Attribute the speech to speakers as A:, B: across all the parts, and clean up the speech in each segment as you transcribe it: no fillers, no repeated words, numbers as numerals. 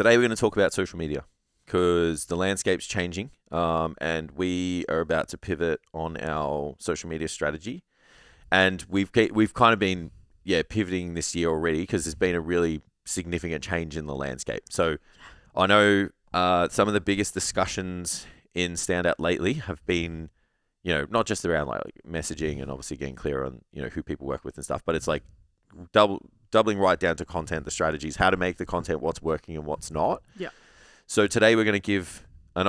A: Today we're going to talk about social media because the landscape's changing, and we are about to pivot on our social media strategy. And we've kind of been pivoting this year already because there's been a really significant change in the landscape. So I know some of the biggest discussions in Standout lately have been, not just around like messaging and obviously getting clear on who people work with and stuff, but it's like doubling right down to content, the strategies, how to make the content, what's working and what's not.
B: Yeah.
A: So today we're going to give an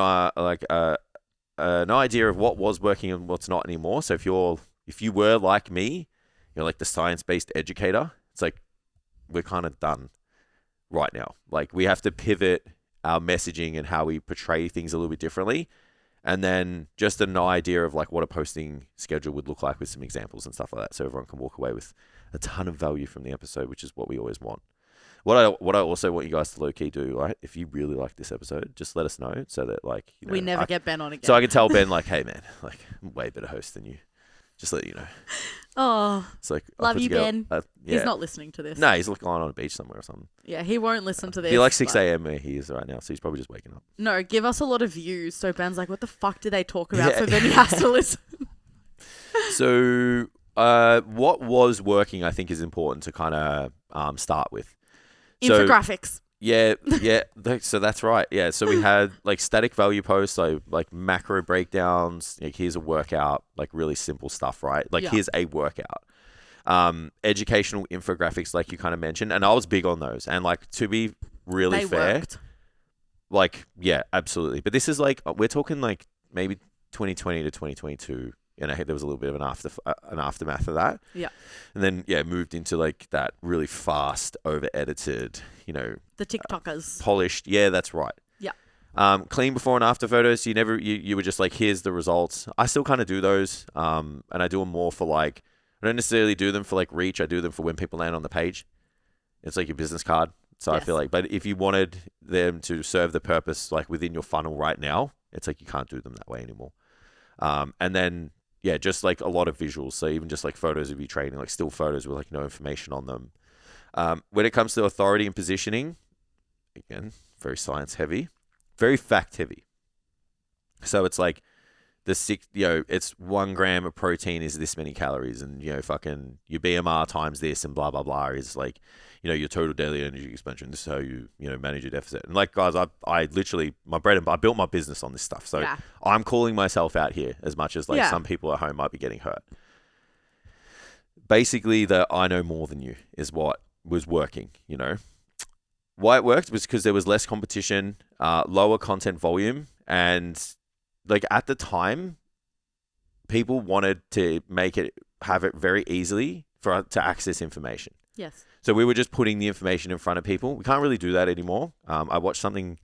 A: idea of what was working and what's not anymore. So if you were like me, you're like the science-based educator, it's like we're kind of done right now. Like we have to pivot our messaging and how we portray things a little bit differently. And then just an idea of like what a posting schedule would look like with some examples and stuff like that. So everyone can walk away with a ton of value from the episode, which is what we always want. What I also want you guys to low-key do, right? If you really like this episode, just let us know so that like,
B: we never get Ben on again.
A: So I can tell Ben like, hey man, like I'm a way better host than you. Just let you know.
B: Oh,
A: it's like
B: love you, Ben.
A: Yeah.
B: He's not listening to this.
A: No, he's lying on a beach somewhere or something.
B: Yeah, he won't listen to this.
A: He like 6 a.m. where he is right now, so he's probably just waking up.
B: No, give us a lot of views. So Ben's like, what the fuck do they talk about? Yeah. So then he has to listen.
A: So what was working, I think, is important to kind of start with.
B: Infographics.
A: Yeah. So that's right. Yeah. So we had like static value posts, so like macro breakdowns. Like here's a workout, like really simple stuff, right? Like here's a workout. Educational infographics, like you kind of mentioned, and I was big on those. And like to be really fair,
B: worked.
A: like yeah, absolutely. But this is like we're talking like maybe 2020 to 2022. There was a little bit of an aftermath of that.
B: Yeah.
A: And then moved into like that really fast, over edited,
B: the TikTokers.
A: Polished. Yeah, that's right.
B: Yeah.
A: Clean before and after photos. You were just like, here's the results. I still kind of do those. And I do them more for like, I don't necessarily do them for like reach. I do them for when people land on the page. It's like your business card. So yes. I feel like, but if you wanted them to serve the purpose like within your funnel right now, it's like you can't do them that way anymore. And then, just like a lot of visuals. So even just like photos of you training, like still photos with like no information on them. When it comes to authority and positioning, again, very science heavy, very fact heavy. So it's like it's 1 gram of protein is this many calories, and fucking your BMR times this and blah blah blah is like your total daily energy expenditure. This is how you manage your deficit. And like guys, I literally I built my business on this stuff, so I'm calling myself out here as much as like some people at home might be getting hurt. Basically, the I know more than you is what was working. Why it worked was because there was less competition, lower content volume, and like at the time, people wanted to have it very easily to access information.
B: Yes.
A: So we were just putting the information in front of people. We can't really do that anymore. I watched something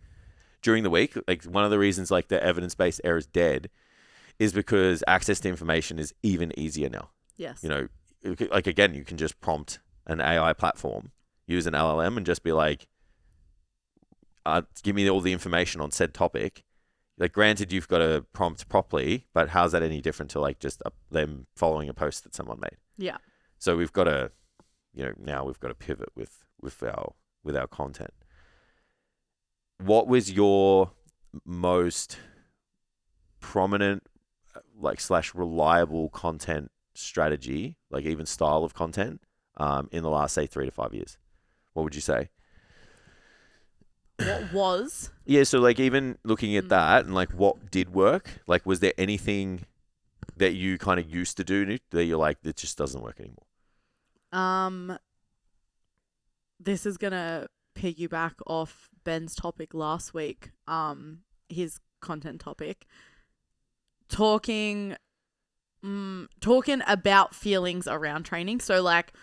A: during the week. Like one of the reasons like the evidence-based era is dead is because access to information is even easier now.
B: Yes.
A: Like again, you can just prompt an AI platform, use an LLM and just be like, give me all the information on said topic. Like granted, you've got to prompt properly, but how's that any different to like just them following a post that someone made?
B: Yeah.
A: So we've got to, now we've got to pivot with our content. What was your most prominent, like / reliable content strategy, like even style of content, in the last say 3 to 5 years? What would you say?
B: What was?
A: Yeah, so like even looking at that and like what did work, like was there anything that you kind of used to do that you're like, it just doesn't work anymore?
B: This is gonna piggyback off Ben's topic last week. His content topic, talking about feelings around training. So like,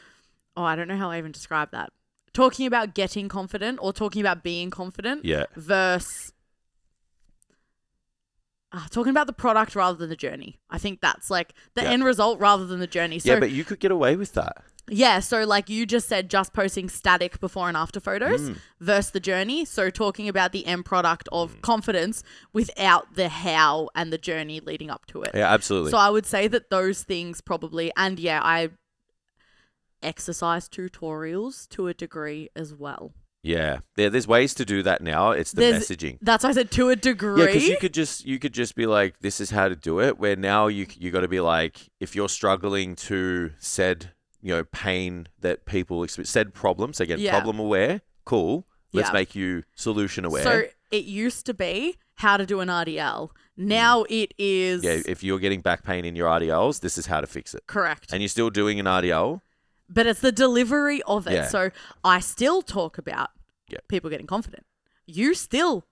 B: I don't know how I even describe that. Talking about getting confident or talking about being confident versus talking about the product rather than the journey. I think that's like the end result rather than the journey. So,
A: but you could get away with that.
B: Yeah, so like you just said, just posting static before and after photos versus the journey. So talking about the end product of confidence without the how and the journey leading up to it.
A: Yeah, absolutely.
B: So I would say that those things probably, and I exercise tutorials to a degree as well.
A: Yeah. There's ways to do that now. It's the messaging.
B: That's why I said to a degree.
A: Yeah, because you could just be like, this is how to do it. Where now you got to be like, if you're struggling to said pain that people experience, said problems. Again, problem aware. Cool. Let's make you solution aware.
B: So it used to be how to do an RDL. Now it is.
A: Yeah, if you're getting back pain in your RDLs, this is how to fix it.
B: Correct.
A: And you're still doing an RDL.
B: But it's the delivery of it.
A: Yeah.
B: So I still talk about people getting confident. You still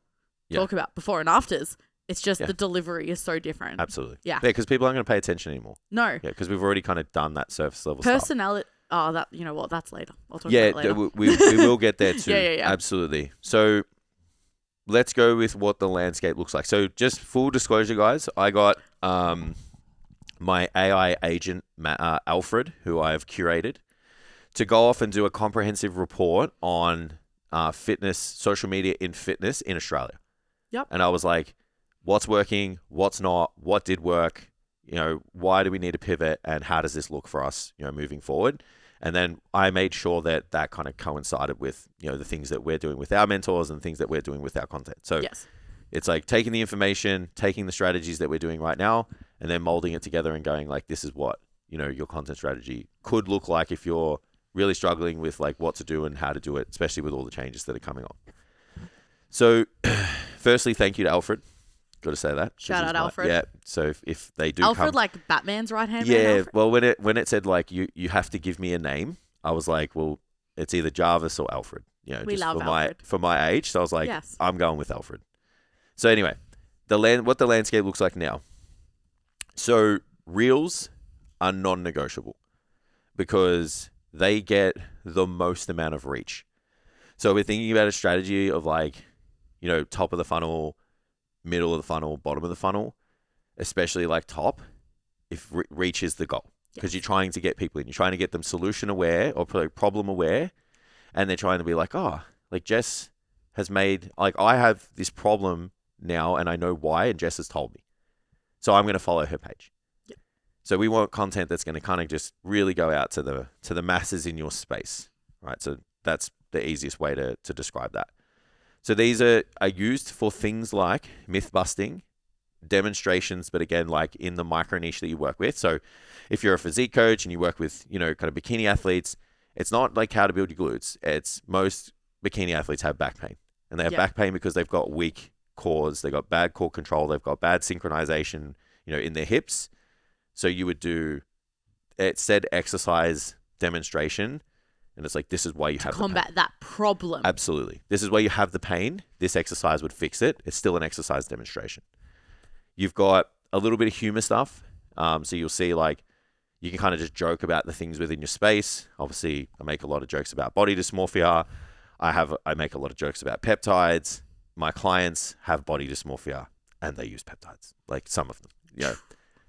B: talk about before and afters. It's just the delivery is so different.
A: Absolutely.
B: Yeah.
A: Because people aren't going to pay attention anymore.
B: No.
A: Yeah, because we've already kind of done that surface level stuff.
B: Personality. Oh, that you know what? That's later. I'll talk about it later.
A: we will get there too.
B: Yeah.
A: Absolutely. So let's go with what the landscape looks like. So just full disclosure, guys, I got my AI agent, Alfred, who I have curated, to go off and do a comprehensive report on fitness, social media in fitness in Australia.
B: Yep.
A: And I was like, what's working? What's not? What did work? Why do we need to pivot? And how does this look for us, moving forward? And then I made sure that kind of coincided with, the things that we're doing with our mentors and things that we're doing with our content. So it's like taking the information, taking the strategies that we're doing right now, and then molding it together and going like, this is what, your content strategy could look like if you're really struggling with like what to do and how to do it, especially with all the changes that are coming on. So firstly, thank you to Alfred. Got to say that.
B: Shout out Alfred.
A: Yeah. So if they do
B: Alfred, like Batman's right hand man.
A: Yeah.
B: Alfred?
A: Well, when it said like you have to give me a name, I was like, well, it's either Jarvis or Alfred.
B: We love Alfred.
A: For my age. So I was like,
B: yes.
A: I'm going with Alfred. So anyway, what the landscape looks like now. So reels are non-negotiable because they get the most amount of reach. So we're thinking about a strategy of like, top of the funnel, middle of the funnel, bottom of the funnel, especially like top, if reach is the goal. Because you're trying to get people in. You're trying to get them solution aware or problem aware. And they're trying to be like, oh, like Jess has made, like I have this problem now and I know why and Jess has told me. So I'm going to follow her page. Yep. So we want content that's going to kind of just really go out to the masses in your space, right? So that's the easiest way to describe that. So these are used for things like myth busting, demonstrations, but again, like in the micro niche that you work with. So if you're a physique coach and you work with, kind of bikini athletes, it's not like how to build your glutes. It's most bikini athletes have back pain and they have back pain because they've got weak cores. They've got bad core control. They've got bad synchronization, in their hips. So you would do said exercise demonstration. And it's like, this is why you have
B: combat that problem.
A: Absolutely. This is where you have the pain. This exercise would fix it. It's still an exercise demonstration. You've got a little bit of humor stuff. So you'll see like, you can kind of just joke about the things within your space. Obviously, I make a lot of jokes about body dysmorphia. I make a lot of jokes about peptides. My clients have body dysmorphia and they use peptides, like some of them,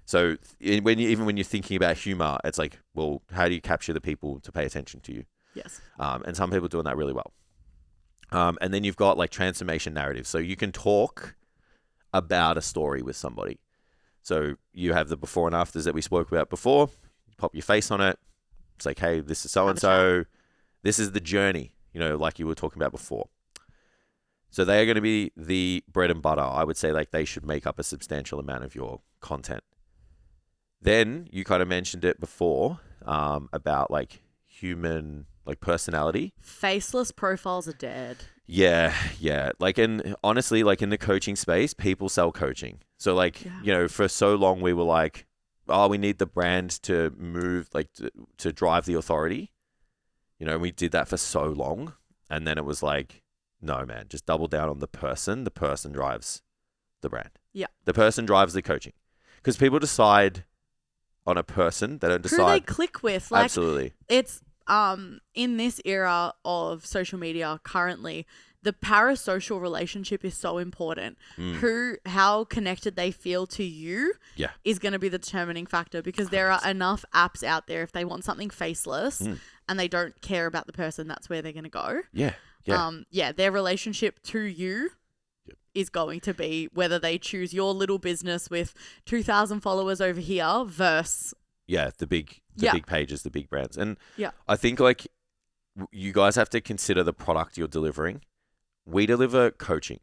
A: So when you're thinking about humor, it's like, well, how do you capture the people to pay attention to you?
B: Yes.
A: And some people are doing that really well. And then you've got like transformation narratives. So you can talk about a story with somebody. So you have the before and afters that we spoke about before. You pop your face on it. It's like, hey, this is so-and-so. This is the journey, like you were talking about before. So they are going to be the bread and butter. I would say like they should make up a substantial amount of your content. Then you kind of mentioned it before about like human, like personality.
B: Faceless profiles are dead.
A: Yeah. Like, and honestly, like in the coaching space, people sell coaching. So like, for so long we were like, oh, we need the brand to move, like to drive the authority. We did that for so long. And then it was like, no, man, just double down on the person. The person drives the brand. Yeah. The person drives the coaching. Because people decide on a person. They don't decide
B: who they click with. Like,
A: absolutely.
B: It's in this era of social media currently, the parasocial relationship is so important. How connected they feel to you is going to be the determining factor, because there are enough apps out there, if they want something faceless and they don't care about the person, that's where they're going to go. Their relationship to you is going to be whether they choose your little business with 2,000 followers over here versus
A: the big pages, the big brands. And I think like you guys have to consider the product you're delivering. We deliver coaching,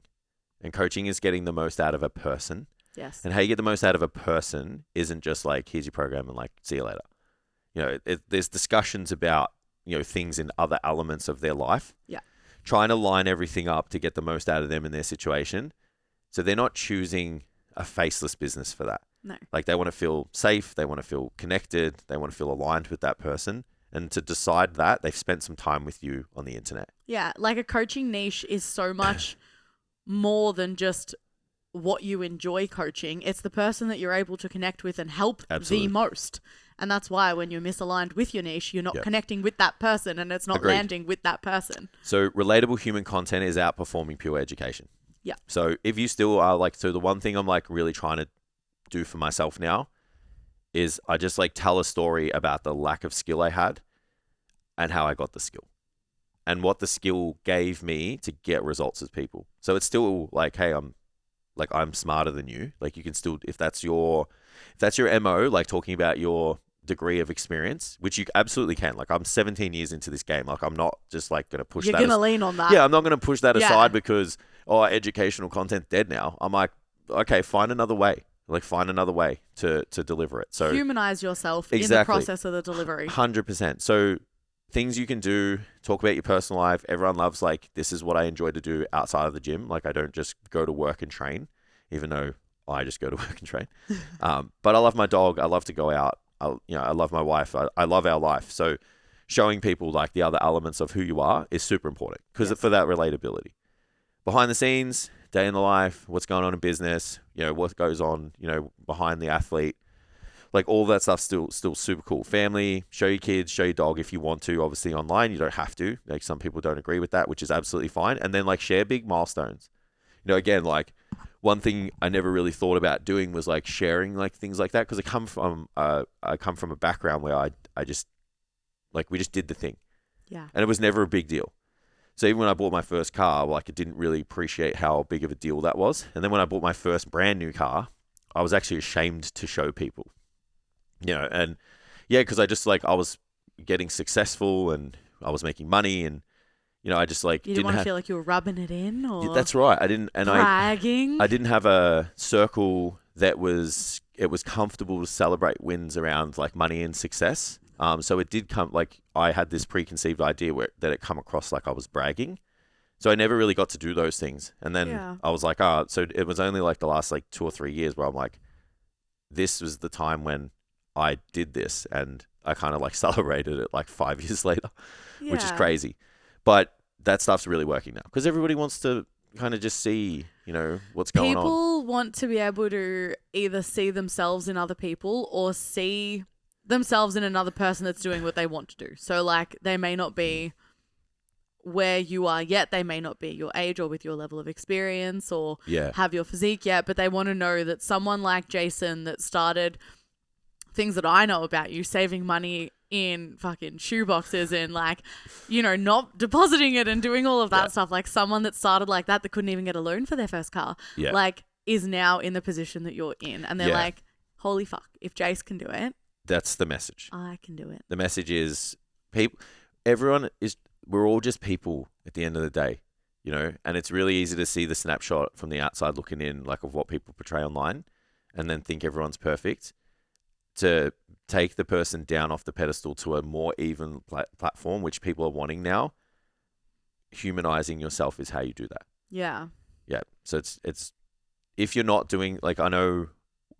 A: and coaching is getting the most out of a person.
B: Yes.
A: And how you get the most out of a person isn't just like, here's your program and like, see you later. You know, there's discussions about, you know, things in other elements of their life.
B: Yeah.
A: Trying to line everything up to get the most out of them in their situation. So they're not choosing a faceless business for that.
B: No.
A: Like they want to feel safe. They want to feel connected. They want to feel aligned with that person. And to decide that, they've spent some time with you on the internet.
B: Yeah. Like a coaching niche is so much more than just what you enjoy coaching. It's the person that you're able to connect with and help the most. And that's why when you're misaligned with your niche, you're not connecting with that person and it's not landing with that person.
A: So relatable human content is outperforming pure education.
B: Yeah.
A: So if you still are like, so the one thing I'm like really trying to do for myself now is I just like tell a story about the lack of skill I had and how I got the skill and what the skill gave me to get results as people. So it's still like, hey, I'm smarter than you. Like you can still, if that's your MO, like talking about your degree of experience, which you absolutely can. Like I'm 17 years into this game. Like I'm not just like going to push that.
B: You're going to lean on that.
A: Yeah, I'm not going to push that aside because, educational content dead now. I'm like, okay, find another way. Like find another way to deliver it. So
B: humanize yourself in the process of the delivery.
A: 100%. So things you can do, talk about your personal life. Everyone loves like, this is what I enjoy to do outside of the gym. Like I don't just go to work and train, even though I just go to work and train. But I love my dog. I love to go out. I love my wife. I love our life. So showing people like the other elements of who you are is super important because for that relatability. Behind the scenes, day in the life, what's going on in business, you know, what goes on, you know, behind the athlete, like all that stuff's still super cool. Family, show your kids, show your dog if you want to. Obviously online, you don't have to. Like some people don't agree with that, which is absolutely fine. And then like share big milestones. You know, again, like one thing I never really thought about doing was like sharing like things like that because I come from a background where I just like we just did the thing.
B: Yeah.
A: And it was never a big deal. So even when I bought my first car, like I didn't really appreciate how big of a deal that was. And then when I bought my first brand new car, I was actually ashamed to show people. You know, and yeah, because I just like I was getting successful and I was making money and you know, I just like
B: you didn't want to feel like you were rubbing it in or
A: yeah, that's right. I didn't and
B: bragging.
A: I didn't have a circle that was comfortable to celebrate wins around like money and success. So it did come like I had this preconceived idea that it come across like I was bragging. So I never really got to do those things. And then I was like, so it was only like the last like 2 or 3 years where I'm like, this was the time when I did this and I kind of like celebrated it like 5 years later, which is crazy. But that stuff's really working now because everybody wants to kind of just see, you know, what's going on.
B: People want to be able to either see themselves in other people or see themselves in another person that's doing what they want to do. So like they may not be where you are yet. They may not be your age or with your level of experience or have your physique yet, but they want to know that someone like Jason that started things that I know about you, saving money in fucking shoeboxes and like, you know, not depositing it and doing all of that stuff. Like someone that started like that couldn't even get a loan for their first car, like is now in the position that you're in. And they're like, holy fuck, if Jace can do it.
A: That's the message.
B: I can do it.
A: The message is we're all just people at the end of the day, you know, and it's really easy to see the snapshot from the outside looking in, like of what people portray online and then think everyone's perfect. To take the person down off the pedestal to a more even platform, which people are wanting now, humanizing yourself is how you do that.
B: Yeah.
A: Yeah. So it's if you're not doing, like, I know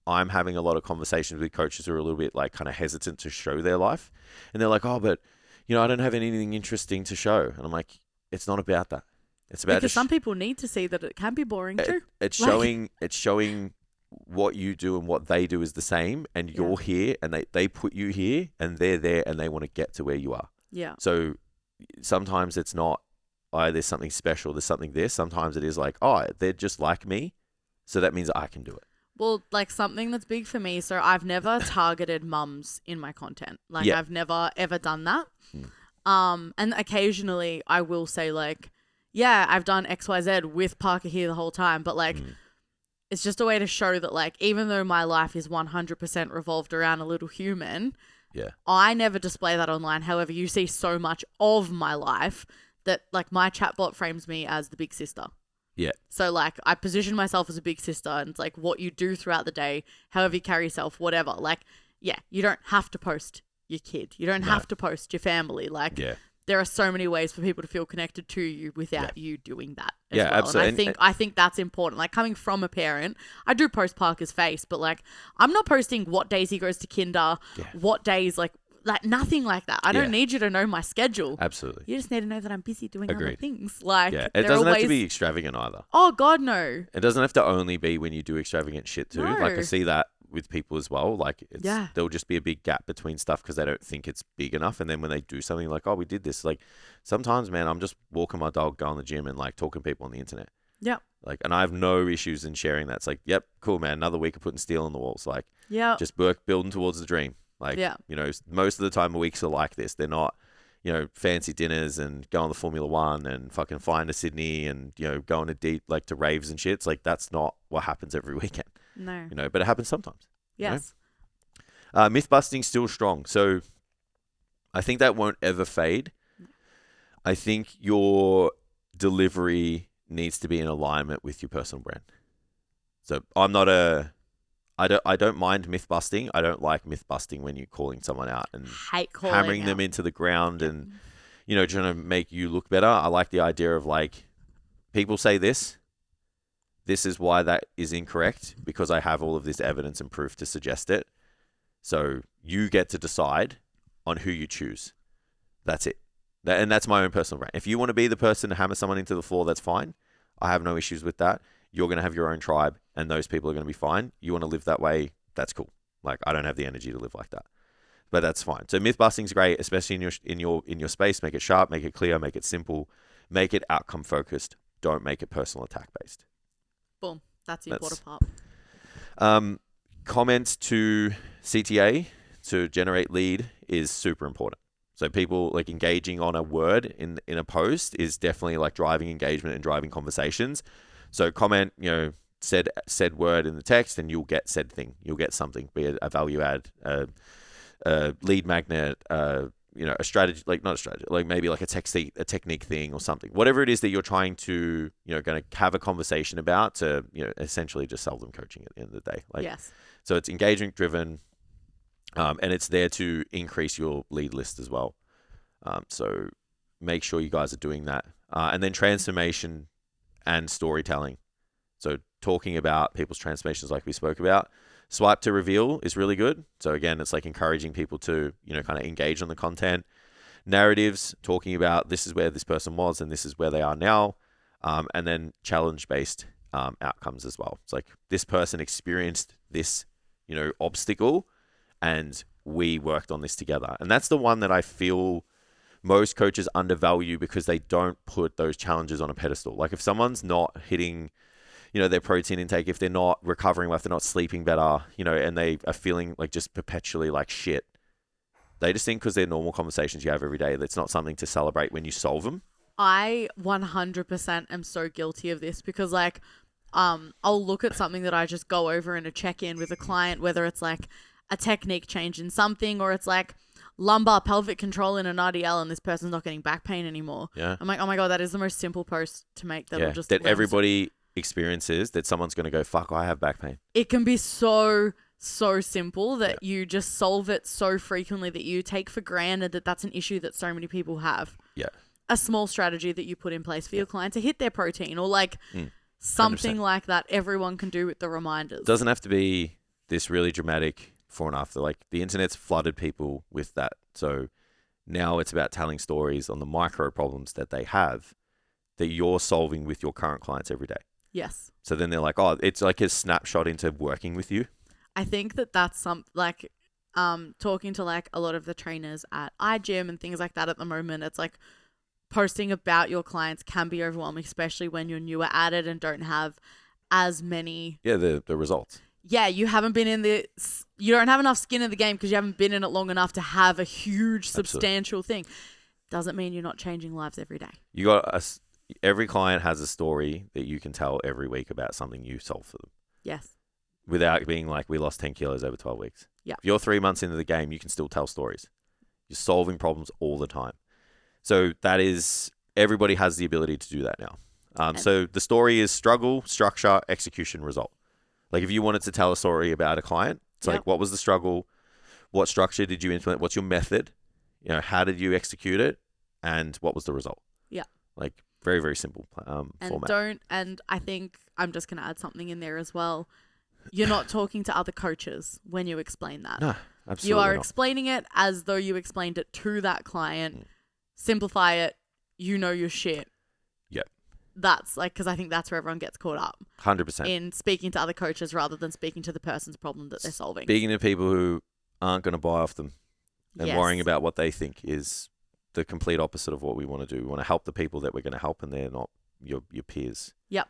A: I'm having a lot of conversations with coaches who are a little bit like kind of hesitant to show their life. And they're like, oh, but you know, I don't have anything interesting to show. And I'm like, it's not about that. It's about
B: because some people need to see that it can be boring too.
A: It's showing what you do and what they do is the same, and you're here and they put you here and they're there and they want to get to where you are.
B: Yeah.
A: So sometimes it's not, oh, there's something special, there's something there. Sometimes it is like, oh, they're just like me. So that means I can do it.
B: Well, like something that's big for me. So I've never targeted mums in my content. Like I've never ever done that. And occasionally I will say like, yeah, I've done XYZ with Parker here the whole time, but like, it's just a way to show that like, even though my life is 100% revolved around a little human,
A: Yeah.
B: I never display that online. However, you see so much of my life that like my chatbot frames me as the big sister.
A: Yeah.
B: So like I position myself as a big sister, and it's like what you do throughout the day, however you carry yourself, whatever. Like, yeah, you don't have to post your kid. You don't have to post your family. Like, there are so many ways for people to feel connected to you without you doing that as well.
A: Absolutely.
B: And I think that's important. Like, coming from a parent, I do post Parker's face, but like I'm not posting what days he goes to kinder, what days like nothing like that. I don't need you to know my schedule.
A: Absolutely.
B: You just need to know that I'm busy doing other things. Like,
A: it doesn't have to be extravagant either.
B: Oh God, no.
A: It doesn't have to only be when you do extravagant shit too. No. Like, I see that with people as well. Like, there'll just be a big gap between stuff because they don't think it's big enough. And then when they do something like, oh, we did this. Like, sometimes, man, I'm just walking my dog, going to the gym and like talking to people on the internet.
B: Yeah.
A: Like, and I have no issues in sharing that. It's like, yep, cool, man. Another week of putting steel on the walls. Like, just building towards the dream. Like, you know, most of the time weeks are like this. They're not, you know, fancy dinners and going to Formula One and fucking flying to Sydney and, you know, going to to raves and shit. It's like, that's not what happens every weekend.
B: No.
A: You know, but it happens sometimes.
B: Yes.
A: You know? Myth busting still strong. So I think that won't ever fade. I think your delivery needs to be in alignment with your personal brand. So I don't mind myth busting. I don't like myth busting when you're calling someone out and hammering them into the ground and, you know, trying to make you look better. I like the idea of like, people say this is why that is incorrect because I have all of this evidence and proof to suggest it. So you get to decide on who you choose. That's it. And that's my own personal brand. If you want to be the person to hammer someone into the floor, that's fine. I have no issues with that. You're going to have your own tribe and those people are going to be fine. You want to live that way, that's cool. Like, I don't have the energy to live like that. But that's fine. So myth busting is great, especially in your space. Make it sharp, make it clear, make it simple, make it outcome focused. Don't make it personal attack based.
B: Boom. That's the important part.
A: Comments to CTA to generate lead is super important. So people like engaging on a word in a post is definitely like driving engagement and driving conversations. So comment, you know, said word in the text and you'll get said thing. You'll get something, be it a value add, a lead magnet, you know, a strategy, like not a strategy, like maybe like a technique thing or something. Whatever it is that you're trying to, you know, going to have a conversation about to, you know, essentially just sell them coaching at the end of the day. Like,
B: yes.
A: So it's engagement driven, and it's there to increase your lead list as well. So make sure you guys are doing that. And then transformation and storytelling. So talking about people's transformations like we spoke about. Swipe to reveal is really good. So again, it's like encouraging people to, you know, kind of engage on the content. Narratives, talking about this is where this person was and this is where they are now. And then challenge-based outcomes as well. It's like this person experienced this, you know, obstacle and we worked on this together. And that's the one that I feel most coaches undervalue because they don't put those challenges on a pedestal. Like if someone's not hitting, you know, their protein intake, if they're not recovering well, if they're not sleeping better, you know, and they are feeling like just perpetually like shit, they just think because they're normal conversations you have every day, that's not something to celebrate when you solve them.
B: I 100% am so guilty of this because like, I'll look at something that I just go over in a check-in with a client, whether it's like a technique change in something or it's like lumbar pelvic control in an RDL and this person's not getting back pain anymore.
A: Yeah.
B: I'm like, oh my God, that is the most simple post to make that will just
A: that everybody experiences that someone's going to go, fuck, I have back pain.
B: It can be so simple that you just solve it so frequently that you take for granted that that's an issue that so many people have.
A: Yeah.
B: A small strategy that you put in place for your client to hit their protein or like something 100%. Like that everyone can do with the reminders.
A: Doesn't have to be this really dramatic before and after. Like the internet's flooded people with that. So now it's about telling stories on the micro problems that they have that you're solving with your current clients every day.
B: Yes.
A: So then they're like, oh, it's like a snapshot into working with you.
B: I think that's like talking to like a lot of the trainers at iGym and things like that at the moment. It's like posting about your clients can be overwhelming, especially when you're newer at it and don't have as many.
A: Yeah, the results.
B: Yeah, you don't have enough skin in the game because you haven't been in it long enough to have a huge, substantial thing. Doesn't mean you're not changing lives every day. Every
A: client has a story that you can tell every week about something you solve for them.
B: Yes.
A: without being like, we lost 10 kilos over 12 weeks.
B: Yeah.
A: If you're 3 months into the game, you can still tell stories. You're solving problems all the time. So that is, everybody has the ability to do that now. So the story is struggle, structure, execution, result. Like if you wanted to tell a story about a client, it's like, what was the struggle? What structure did you implement? What's your method? How did you execute it? And what was the result?
B: Yeah.
A: Like very, very simple format.
B: And I think I'm just going to add something in there as well. You're not talking to other coaches when you explain that.
A: No, absolutely
B: You are
A: not.
B: explaining it as though you explained it to that client. Simplify it. You know your shit.
A: Yep.
B: That's like, because I think that's where everyone gets caught up.
A: 100%.
B: In speaking to other coaches rather than speaking to the person's problem that they're solving.
A: Speaking to people who aren't going to buy off them and
B: Yes.
A: worrying about what they think is the complete opposite of what we want to do. We want to help the people that we're going to help, and they're not your peers.
B: Yep.